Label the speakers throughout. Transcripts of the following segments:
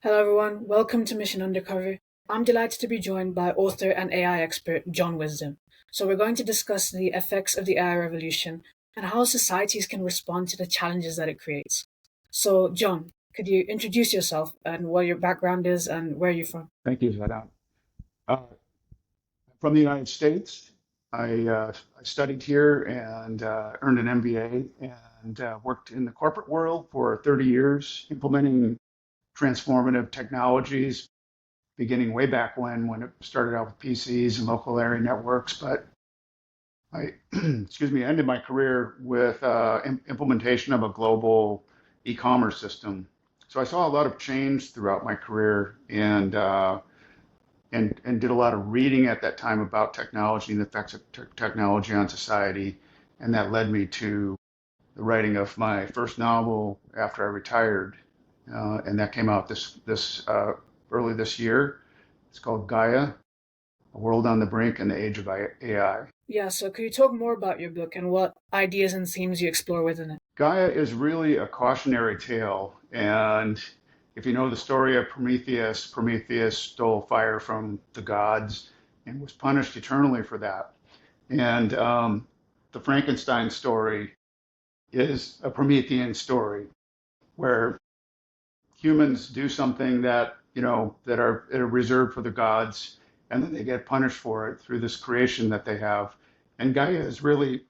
Speaker 1: Hello, everyone. Welcome to Mission Undercover. I'm delighted to be joined by author and AI expert John Wisdom. So, we're going to discuss the effects of the AI revolution and how societies can respond to the challenges that it creates. So, John, could you introduce yourself and what your background is and where you're from?
Speaker 2: Thank you, Zadan. Uh, from the United States, I studied here and earned an MBA and worked in the corporate world for 30 years, implementing transformative technologies, beginning way back when it started out with PCs and local area networks. But I, excuse me, ended my career with implementation of a global e-commerce system. So I saw a lot of change throughout my career and did a lot of reading at that time about technology and the effects of technology on society. And that led me to the writing of my first novel after I retired. And that came out this early this year. It's called Gaia, A World on the Brink in the Age of AI.
Speaker 1: Yeah, so could you talk more about your book and what ideas and themes you explore within it?
Speaker 2: Gaia is really a cautionary tale. And if you know the story of Prometheus, Prometheus stole fire from the gods and was punished eternally for that. And the Frankenstein story is a Promethean story where humans do something that are reserved for the gods, and then they get punished for it through this creation that they have. And Gaia is really,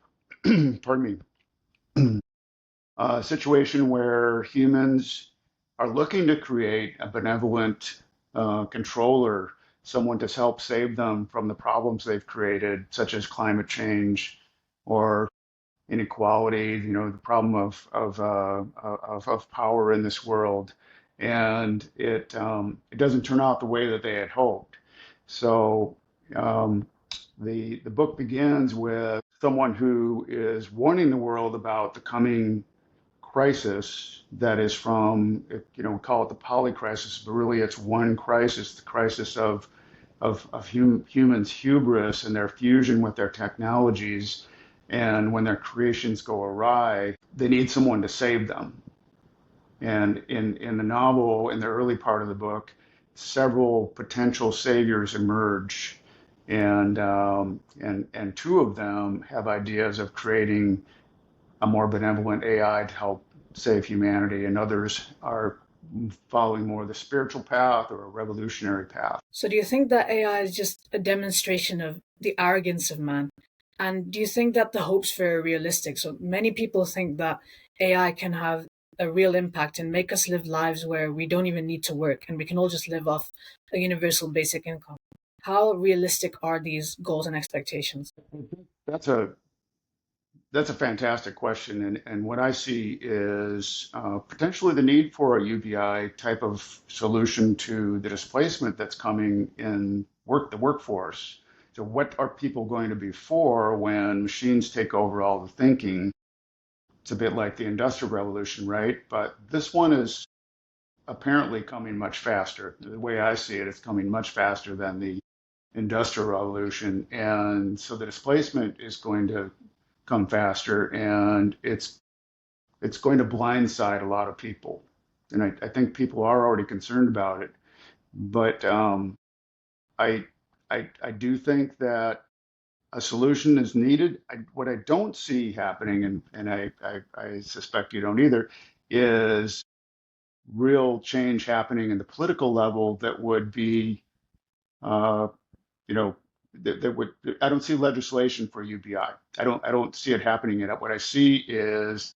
Speaker 2: pardon me, a situation where humans are looking to create a benevolent controller, someone to help save them from the problems they've created, such as climate change or inequality, the problem of power in this world, and it doesn't turn out the way that they had hoped. So um, the book begins with someone who is warning the world about the coming crisis that is from, call it the poly crisis, but really it's one crisis, the crisis of humans' hubris and their fusion with their technologies. And when their creations go awry, they need someone to save them. And in the novel, in the early part of the book, several potential saviors emerge, and two of them have ideas of creating a more benevolent AI to help save humanity, and others are following more the spiritual path or a revolutionary path.
Speaker 1: So, do you think that AI is just a demonstration of the arrogance of man? And do you think that the hopes were realistic? So, many people think that AI can have a real impact and make us live lives where we don't even need to work and we can all just live off a universal basic income. How realistic are these goals and expectations?
Speaker 2: That's a That's a fantastic question, and what I see is potentially the need for a UBI type of solution to the displacement that's coming in the workforce. So, what are people going to be for when machines take over all the thinking? It's a bit like the Industrial Revolution, right? But this one is apparently coming much faster. The way I see it, it's coming much faster than the Industrial Revolution, and so the displacement is going to come faster, and it's going to blindside a lot of people. And I think people are already concerned about it. But I, I do think that a solution is needed. What I don't see happening, and I suspect you don't either, is real change happening in the political level that would be, uh, you know, that would. I don't see legislation for UBI. I don't see it happening yet. What I see is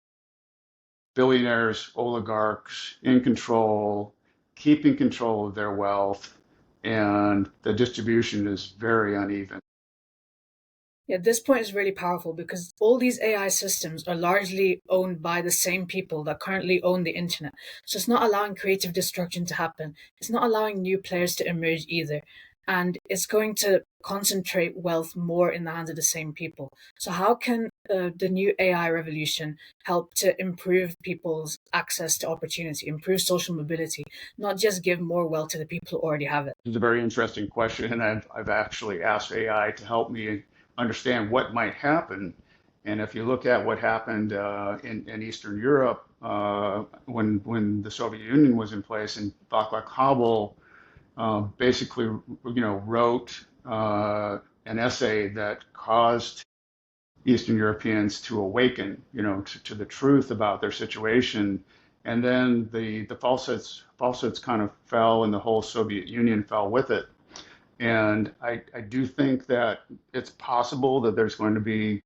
Speaker 2: billionaires, oligarchs in control, keeping control of their wealth, and the distribution is very uneven.
Speaker 1: Yeah, this point is really powerful because all these AI systems are largely owned by the same people that currently own the internet. So it's not allowing creative destruction to happen. It's not allowing new players to emerge either. And it's going to concentrate wealth more in the hands of the same people. So, how can the new AI revolution help to improve people's access to opportunity, improve social mobility, not just give more wealth to the people who already have it?
Speaker 2: It's a very interesting question, and I've actually asked AI to help me understand what might happen. And if you look at what happened in Eastern Europe when the Soviet Union was in place, and Václav Havel basically, wrote an essay that caused Eastern Europeans to awaken, to the truth about their situation. And then the falsehoods kind of fell, and the whole Soviet Union fell with it. And I do think that it's possible that there's going to be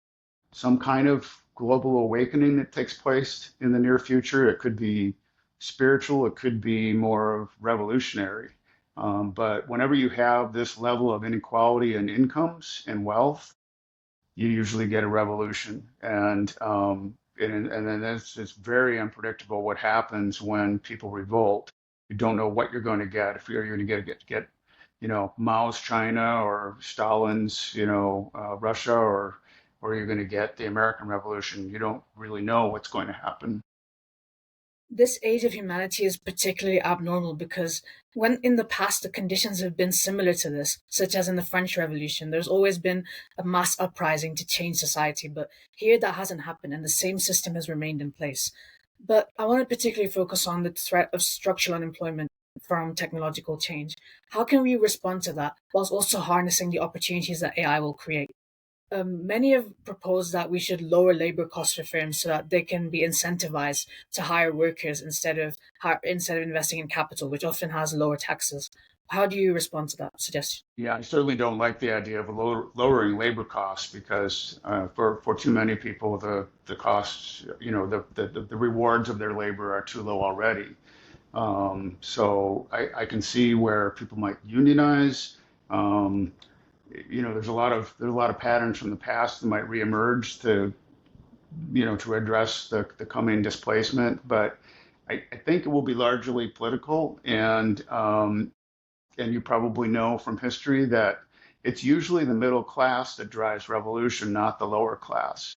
Speaker 2: some kind of global awakening that takes place in the near future. It could be spiritual, it could be more revolutionary. But whenever you have this level of inequality in incomes and wealth, you usually get a revolution. And then it's very unpredictable what happens when people revolt. You don't know what you're going to get. If you're going to get Mao's China or Stalin's, Russia, or you're going to get the American Revolution. You don't really know what's going to happen.
Speaker 1: This age of humanity is particularly abnormal because when in the past the conditions have been similar to this, such as in the French Revolution, there's always been a mass uprising to change society, but here that hasn't happened and the same system has remained in place. But I want to particularly focus on the threat of structural unemployment from technological change. How can we respond to that whilst also harnessing the opportunities that AI will create? Many have proposed that we should lower labor costs for firms so that they can be incentivized to hire workers instead of investing in capital, which often has lower taxes. How do you respond to that suggestion?
Speaker 2: Yeah, I certainly don't like the idea of lowering labor costs because for too many people, the costs, the rewards of their labor are too low already. So I can see where people might unionize. Um, there's a lot of patterns from the past that might reemerge to address the coming displacement, but I think it will be largely political, and you probably know from history that it's usually the middle class that drives revolution, not the lower class.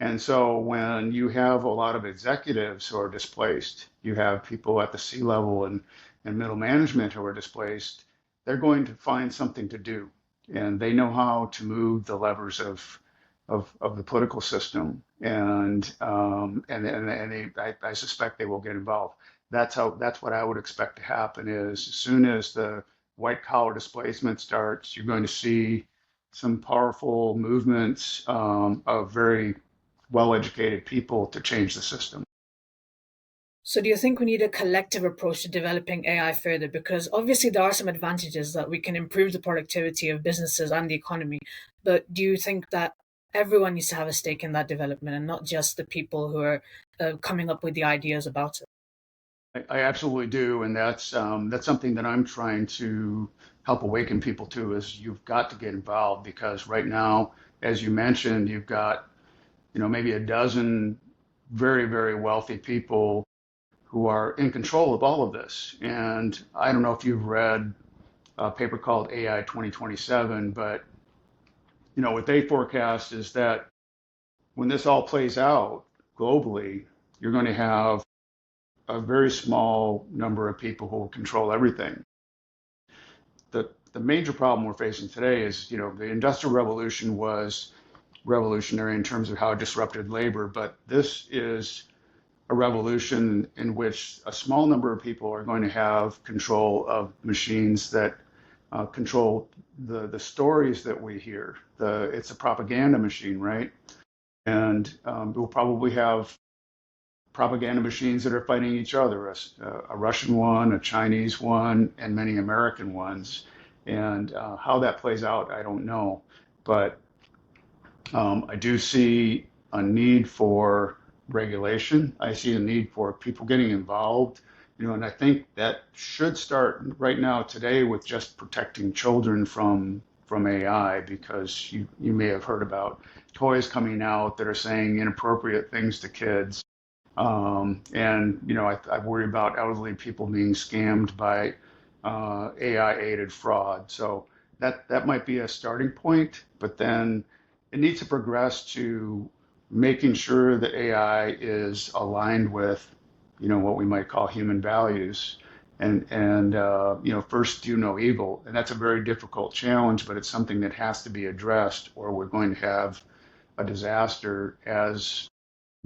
Speaker 2: And so when you have a lot of executives who are displaced, you have people at the C level and middle management who are displaced, they're going to find something to do. And they know how to move the levers of the political system. And I suspect they will get involved. That's what I would expect to happen is as soon as the white collar displacement starts, you're going to see some powerful movements of very well-educated people to change the system.
Speaker 1: So, do you think we need a collective approach to developing AI further? Because obviously, there are some advantages that we can improve the productivity of businesses and the economy. But do you think that everyone needs to have a stake in that development and not just the people who are coming up with the ideas about it?
Speaker 2: I absolutely do, and that's something that I'm trying to help awaken people to is you've got to get involved because right now, as you mentioned, you've got maybe a dozen very, very wealthy people who are in control of all of this. And I don't know if you've read a paper called AI 2027, but what they forecast is that when this all plays out globally, you're going to have a very small number of people who will control everything. The major problem we're facing today is, the Industrial Revolution was revolutionary in terms of how it disrupted labor, but this is a revolution in which a small number of people are going to have control of machines that control the stories that we hear. It's a propaganda machine, right? And we'll probably have propaganda machines that are fighting each other, a Russian one, a Chinese one, and many American ones. And how that plays out, I don't know. But I do see a need for regulation. I see a need for people getting involved, and I think that should start right now today with just protecting children from AI because you may have heard about toys coming out that are saying inappropriate things to kids. And I worry about elderly people being scammed by AI-aided fraud. So that might be a starting point, but then it needs to progress to making sure that AI is aligned with, what we might call human values, and first do no evil, and that's a very difficult challenge, but it's something that has to be addressed, or we're going to have a disaster as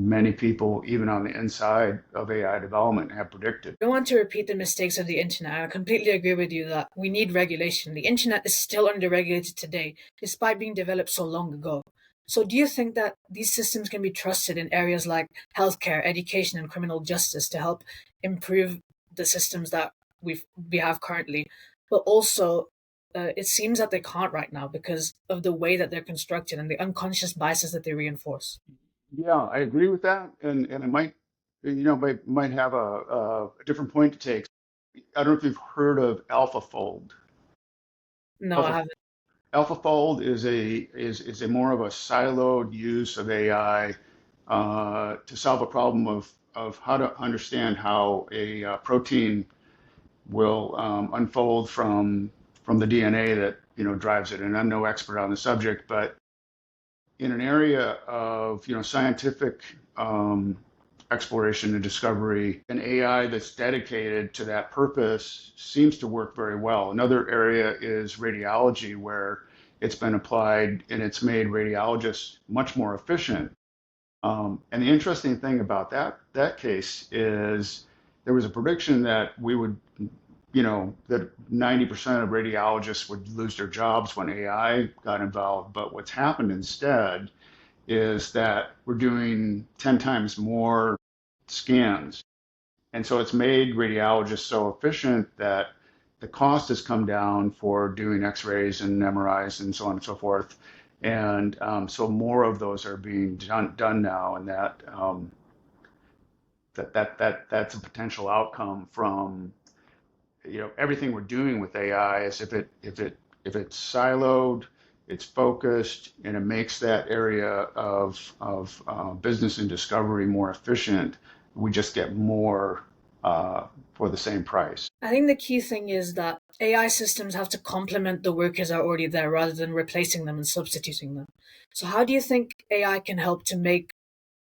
Speaker 2: many people, even on the inside of AI development, have predicted.
Speaker 1: I don't want to repeat the mistakes of the internet. I completely agree with you that we need regulation. The internet is still underregulated today, despite being developed so long ago. So, do you think that these systems can be trusted in areas like healthcare, education, and criminal justice to help improve the systems that we have currently? But also, it seems that they can't right now because of the way that they're constructed and the unconscious biases that they reinforce.
Speaker 2: Yeah, I agree with that, and I might, might have a different point to take. I don't know if you've heard of AlphaFold.
Speaker 1: No, I
Speaker 2: Alpha
Speaker 1: haven't.
Speaker 2: AlphaFold is a more of a siloed use of AI to solve a problem of how to understand how a protein will unfold from the DNA that drives it. And I'm no expert on the subject, but in an area of scientific exploration and discovery, an AI that's dedicated to that purpose seems to work very well. Another area is radiology, where it's been applied and it's made radiologists much more efficient. And the interesting thing about that case is there was a prediction that we would, that 90% of radiologists would lose their jobs when AI got involved. But what's happened instead is that we're doing 10 times more scans. And so it's made radiologists so efficient that the cost has come down for doing x-rays and MRIs and so on and so forth. And so more of those are being done now, and that's a potential outcome from everything we're doing with AI. Is if it's siloed, it's focused, and it makes that area of business and discovery more efficient. We just get more for the same price.
Speaker 1: I think the key thing is that AI systems have to complement the workers that are already there rather than replacing them and substituting them. So, how do you think AI can help to make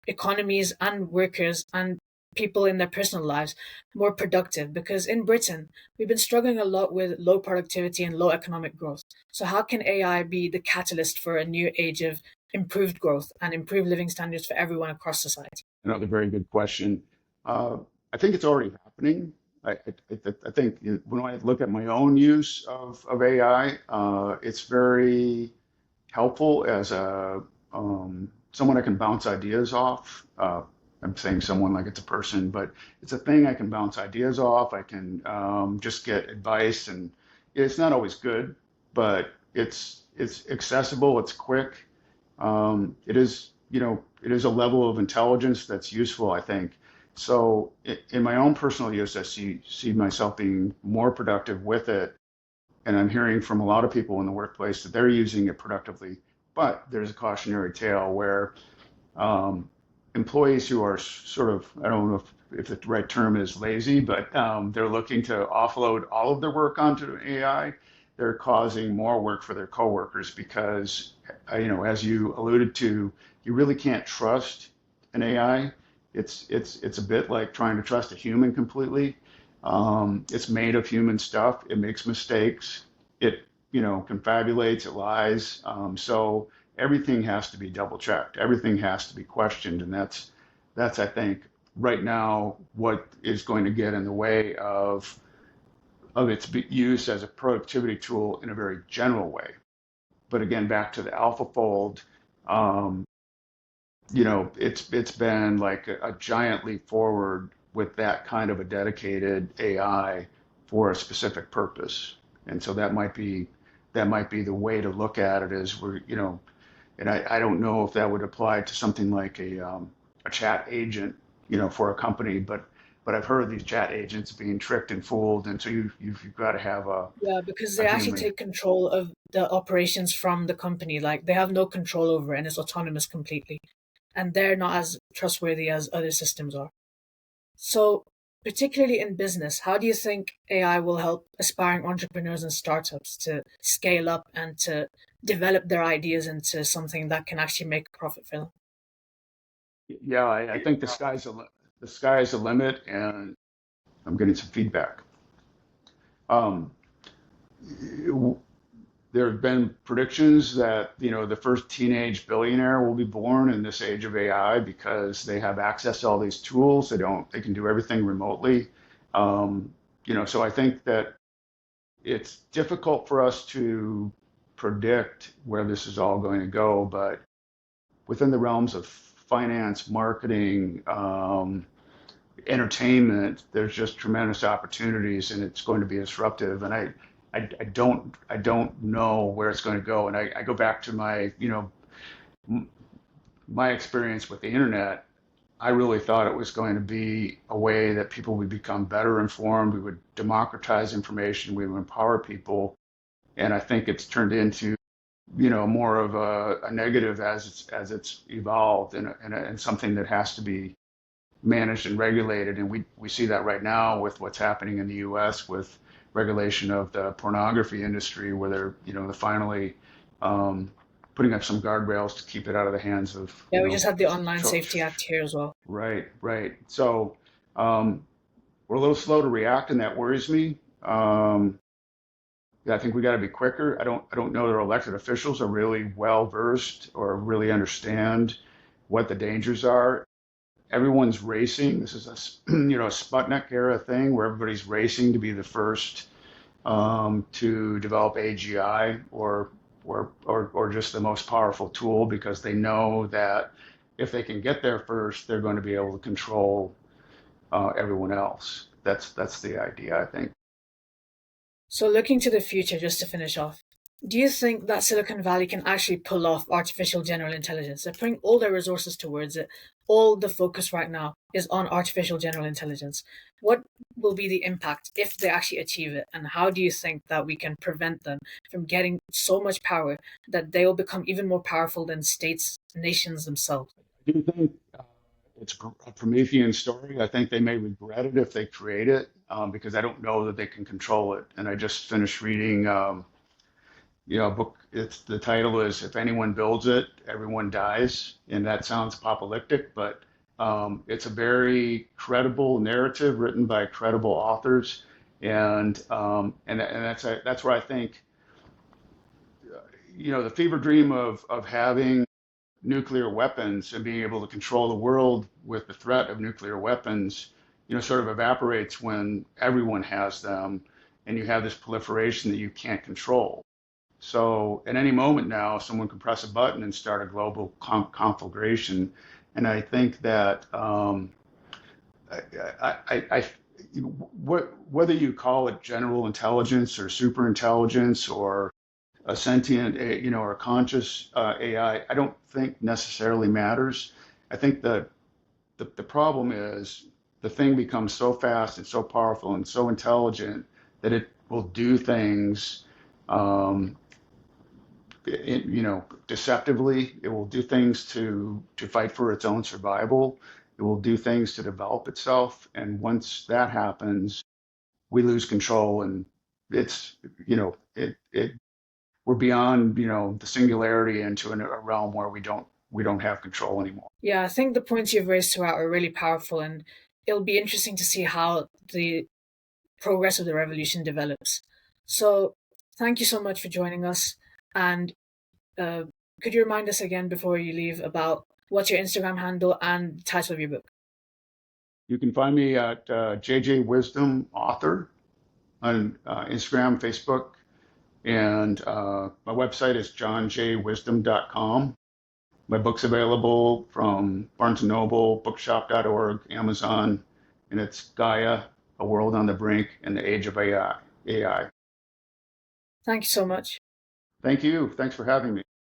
Speaker 1: economies and workers and people in their personal lives more productive? Because in Britain, we've been struggling a lot with low productivity and low economic growth. So, how can AI be the catalyst for a new age of improved growth and improved living standards for everyone across society?
Speaker 2: Another very good question. Uh, I think it's already happening. I think when I look at my own use of AI, it's very helpful as a someone I can bounce ideas off. I'm saying someone like it's a person, but it's a thing I can bounce ideas off. I can just get advice, and it's not always good, but it's accessible. It's quick. It is, it is a level of intelligence that's useful, I think. So in my own personal use, I see myself being more productive with it, and I'm hearing from a lot of people in the workplace that they're using it productively. But there's a cautionary tale where um, employees who are sort of, I don't know if the right term is lazy, but they're looking to offload all of their work onto AI. They're causing more work for their coworkers because, as you alluded to, you really can't trust an AI. It's a bit like trying to trust a human completely. It's made of human stuff. It makes mistakes. It, confabulates. It lies. So everything has to be double checked. Everything has to be questioned, and that's I think right now what is going to get in the way of its use as a productivity tool in a very general way. But again, back to the AlphaFold, um, it's been like a giant leap forward with that kind of a dedicated AI for a specific purpose. And so that might be the way to look at it is and I don't know if that would apply to something like a chat agent, for a company, but I've heard of these chat agents being tricked and fooled, and so you've got to have
Speaker 1: Yeah, because they
Speaker 2: a
Speaker 1: actually
Speaker 2: human.
Speaker 1: take control of the operations from the company. Like they have no control over it and it's autonomous completely. And they're not as trustworthy as other systems are. So, particularly in business, how do you think AI will help aspiring entrepreneurs and startups to scale up and to develop their ideas into something that can actually make a profit for them?
Speaker 2: Yeah, I think the sky is the limit, and I'm getting some feedback. Um, there have been predictions that the first teenage billionaire will be born in this age of AI because they have access to all these tools. They can do everything remotely. Um, so I think that it's difficult for us to predict where this is all going to go, but within the realms of finance, marketing, entertainment, there's just tremendous opportunities, and it's going to be disruptive. And I don't know where it's going to go. And I go back to my experience with the internet. I really thought it was going to be a way that people would become better informed. We would democratize information. We would empower people. And I think it's turned into more of a negative as it's evolved, and something that has to be managed and regulated. And we see that right now with what's happening in the U.S. with regulation of the pornography industry, where they're finally um, putting up some guardrails to keep it out of the hands of
Speaker 1: Yeah, we just had the Online
Speaker 2: cho-
Speaker 1: Safety Act here as well.
Speaker 2: right, right. So um, we're a little slow to react, and that worries me. Yeah, I think we got to be quicker. I don't know that our elected officials are really well versed or really understand what the dangers are. Everyone's racing. This is a Sputnik era thing where everybody's racing to be the first to develop AGI or just the most powerful tool, because they know that if they can get there first, they're going to be able to control everyone else. That's the idea, I think.
Speaker 1: So, looking to the future, just to finish off, do you think that Silicon Valley can actually pull off artificial general intelligence? They're putting all their resources towards it. All the focus right now is on artificial general intelligence. What will be the impact if they actually achieve it? And how do you think that we can prevent them from getting so much power that they will become even more powerful than states, nations themselves?
Speaker 2: I do think it's a Promethean story. I think they may regret it if they create it, because I don't know that they can control it. And I just finished reading, a book. It's the title is "If Anyone Builds It, Everyone Dies," and that sounds apocalyptic, but it's a very credible narrative written by credible authors, and that's where I think the fever dream of having nuclear weapons and being able to control the world with the threat of nuclear weapons, sort of evaporates when everyone has them, and you have this proliferation that you can't control. So at any moment now, someone can press a button and start a global conflagration. And I think that I whether you call it general intelligence or super intelligence or a sentient, or a conscious AI, I don't think necessarily matters. I think that the problem is the thing becomes so fast and so powerful and so intelligent that it will do things, um, deceptively. It will do things to fight for its own survival. It will do things to develop itself. And once that happens, we lose control, and it's it we're beyond the singularity into a realm where we don't have control anymore.
Speaker 1: Yeah, I think the points you've raised throughout are really powerful, and it'll be interesting to see how the progress of the revolution develops. So, thank you so much for joining us. And uh, could you remind us again before you leave about what's your Instagram handle and the title of your book?
Speaker 2: You can find me at JJ Wisdom Author on Instagram, Facebook, and my website is johnjwisdom.com. My book's available from Barnes& and Noble, bookshop.org, Amazon, and it's Gaia, A World on the Brink in the Age of AI.
Speaker 1: Thank you so much.
Speaker 2: Thank you. Thanks for having me.